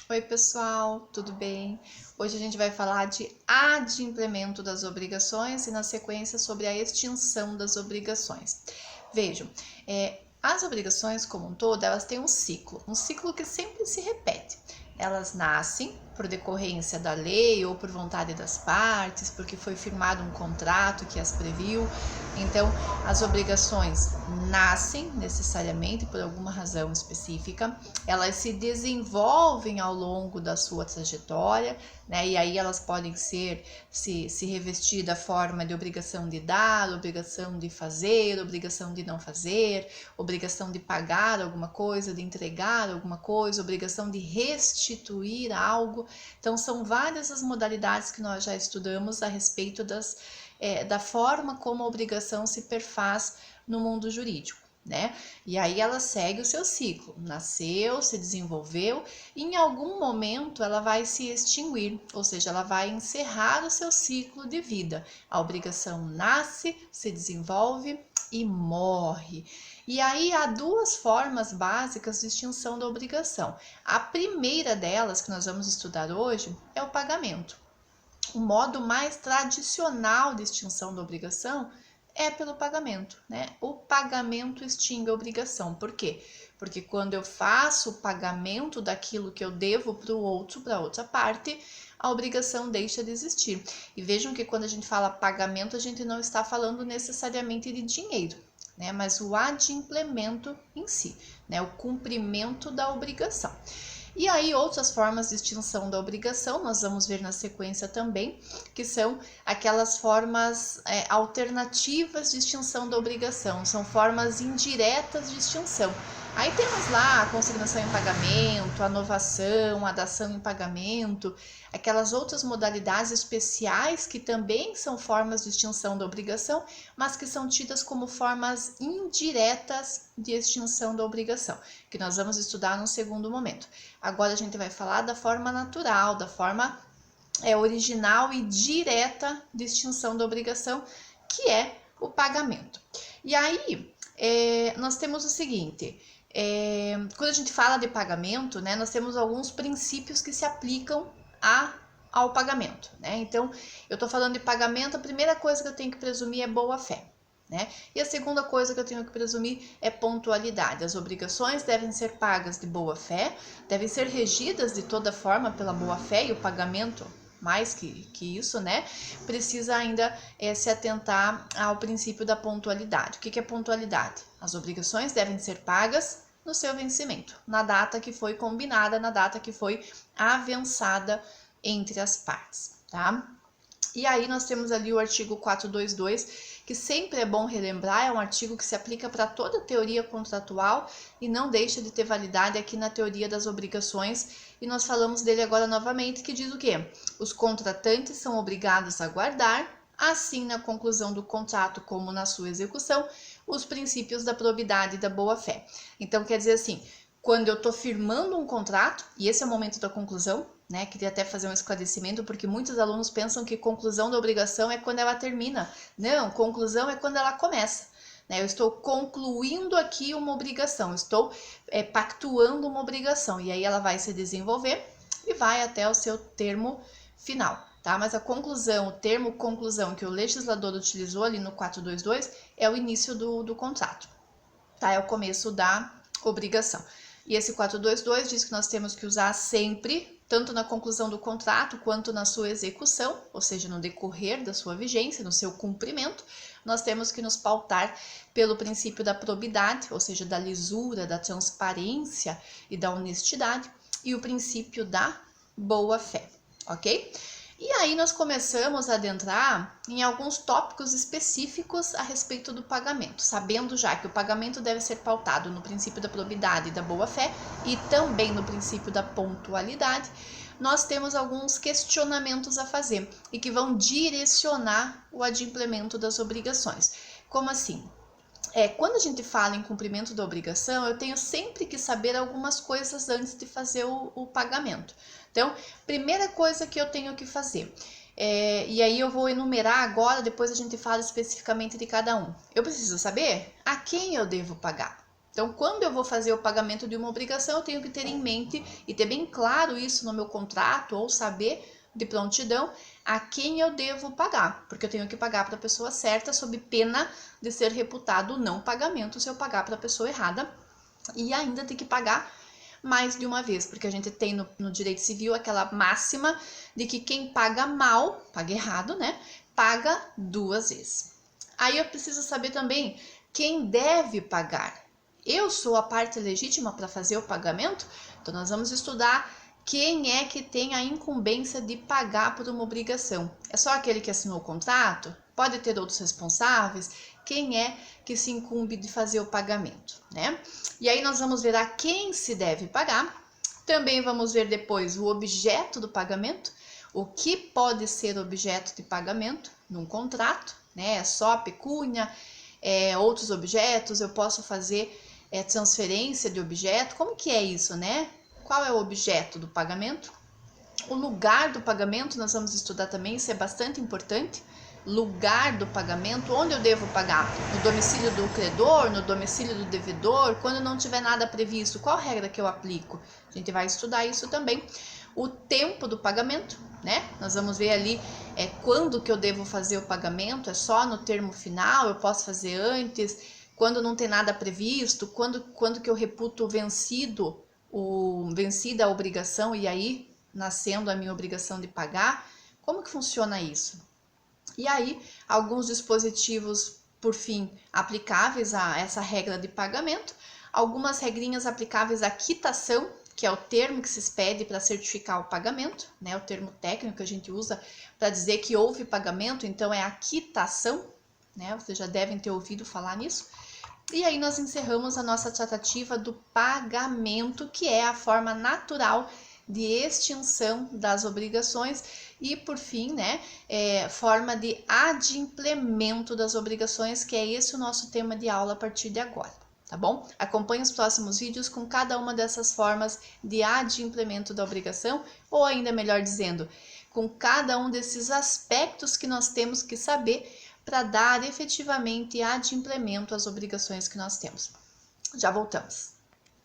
Oi pessoal, tudo bem? Hoje a gente vai falar de adimplemento das obrigações e na sequência sobre a extinção das obrigações. Vejam, as obrigações como um todo, elas têm um ciclo que sempre se repete. Elas nascem por decorrência da lei ou por vontade das partes, porque foi firmado um contrato que as previu. Então, as obrigações nascem necessariamente por alguma razão específica, elas se desenvolvem ao longo da sua trajetória, né? E aí elas podem se revestir da forma de obrigação de dar, obrigação de fazer, obrigação de não fazer, obrigação de pagar alguma coisa, de entregar alguma coisa, obrigação de restituir algo. Então são várias as modalidades que nós já estudamos a respeito da forma como a obrigação se perfaz no mundo jurídico, né? E aí ela segue o seu ciclo, nasceu, se desenvolveu e em algum momento ela vai se extinguir, ou seja, ela vai encerrar o seu ciclo de vida. A obrigação nasce, se desenvolve e morre. E aí há duas formas básicas de extinção da obrigação. A primeira delas, que nós vamos estudar hoje, é o pagamento. O modo mais tradicional de extinção da obrigação é pelo pagamento, né? O pagamento extingue a obrigação. Por quê? Porque quando eu faço o pagamento daquilo que eu devo para o outro, para outra parte, a obrigação deixa de existir. E vejam que quando a gente fala pagamento, a gente não está falando necessariamente de dinheiro, né? Mas o adimplemento em si, né? O cumprimento da obrigação. E aí, outras formas de extinção da obrigação, nós vamos ver na sequência também, que são aquelas formas alternativas de extinção da obrigação, são formas indiretas de extinção. Aí temos lá a consignação em pagamento, a novação, a dação em pagamento, aquelas outras modalidades especiais que também são formas de extinção da obrigação, mas que são tidas como formas indiretas de extinção da obrigação, que nós vamos estudar no segundo momento. Agora a gente vai falar da forma natural, da forma original e direta de extinção da obrigação, que é o pagamento. E aí, nós temos o seguinte, quando a gente fala de pagamento, né, nós temos alguns princípios que se aplicam ao pagamento, né? Então, eu estou falando de pagamento, a primeira coisa que eu tenho que presumir é boa-fé, né? E a segunda coisa que eu tenho que presumir é pontualidade. As obrigações devem ser pagas de boa-fé, devem ser regidas de toda forma pela boa-fé, e o pagamento, mais que isso, né? Precisa ainda se atentar ao princípio da pontualidade. O que é pontualidade? As obrigações devem ser pagas no seu vencimento, na data que foi combinada, na data que foi avançada entre as partes, tá? E aí nós temos ali o artigo 422, que sempre é bom relembrar, é um artigo que se aplica para toda a teoria contratual e não deixa de ter validade aqui na teoria das obrigações, e nós falamos dele agora novamente, que diz o quê? Os contratantes são obrigados a guardar, assim na conclusão do contrato como na sua execução, os princípios da probidade e da boa-fé. Então quer dizer assim, quando eu estou firmando um contrato, e esse é o momento da conclusão, né? Queria até fazer um esclarecimento, porque muitos alunos pensam que conclusão da obrigação é quando ela termina. Não, conclusão é quando ela começa. Né? Eu estou concluindo aqui uma obrigação, estou pactuando uma obrigação, e aí ela vai se desenvolver e vai até o seu termo final. Tá? Mas a conclusão, o termo conclusão que o legislador utilizou ali no 422 é o início do contrato. Tá? É o começo da obrigação. E esse 422 diz que nós temos que usar sempre, tanto na conclusão do contrato quanto na sua execução, ou seja, no decorrer da sua vigência, no seu cumprimento, nós temos que nos pautar pelo princípio da probidade, ou seja, da lisura, da transparência e da honestidade, e o princípio da boa-fé, ok? E aí nós começamos a adentrar em alguns tópicos específicos a respeito do pagamento, sabendo já que o pagamento deve ser pautado no princípio da probidade e da boa-fé e também no princípio da pontualidade. Nós temos alguns questionamentos a fazer e que vão direcionar o adimplemento das obrigações. Como assim? Quando a gente fala em cumprimento da obrigação, eu tenho sempre que saber algumas coisas antes de fazer o pagamento. Então, primeira coisa que eu tenho que fazer, e aí eu vou enumerar agora, depois a gente fala especificamente de cada um. Eu preciso saber a quem eu devo pagar. Então, quando eu vou fazer o pagamento de uma obrigação, eu tenho que ter em mente e ter bem claro isso no meu contrato ou saber de prontidão a quem eu devo pagar, porque eu tenho que pagar para a pessoa certa sob pena de ser reputado não pagamento se eu pagar para a pessoa errada e ainda ter que pagar mais de uma vez, porque a gente tem no direito civil aquela máxima de que quem paga mal, paga errado, né, paga 2 vezes. Aí eu preciso saber também quem deve pagar. Eu sou a parte legítima para fazer o pagamento? Então nós vamos estudar quem é que tem a incumbência de pagar por uma obrigação. É só aquele que assinou o contrato? Pode ter outros responsáveis? Quem é que se incumbe de fazer o pagamento, né? E aí nós vamos ver a quem se deve pagar. Também vamos ver depois o objeto do pagamento, o que pode ser objeto de pagamento num contrato, né? É só pecúnia, outros objetos, eu posso fazer transferência de objeto. Como que é isso, né? Qual é o objeto do pagamento? O lugar do pagamento, nós vamos estudar também, isso é bastante importante. Lugar do pagamento, onde eu devo pagar? No domicílio do credor, no domicílio do devedor, quando não tiver nada previsto, qual regra que eu aplico? A gente vai estudar isso também. O tempo do pagamento, né? Nós vamos ver ali quando que eu devo fazer o pagamento, é só no termo final, eu posso fazer antes, quando não tem nada previsto, quando que eu reputo vencida a obrigação e aí nascendo a minha obrigação de pagar. Como que funciona isso? E aí, alguns dispositivos, por fim, aplicáveis a essa regra de pagamento, algumas regrinhas aplicáveis à quitação, que é o termo que se pede para certificar o pagamento, né? O termo técnico que a gente usa para dizer que houve pagamento, então é a quitação, né? Vocês já devem ter ouvido falar nisso. E aí nós encerramos a nossa tratativa do pagamento, que é a forma natural de extinção das obrigações e, por fim, né, forma de adimplemento das obrigações, que é esse o nosso tema de aula a partir de agora, tá bom? Acompanhe os próximos vídeos com cada uma dessas formas de adimplemento da obrigação, ou ainda melhor dizendo, com cada um desses aspectos que nós temos que saber para dar efetivamente adimplemento às obrigações que nós temos. Já voltamos.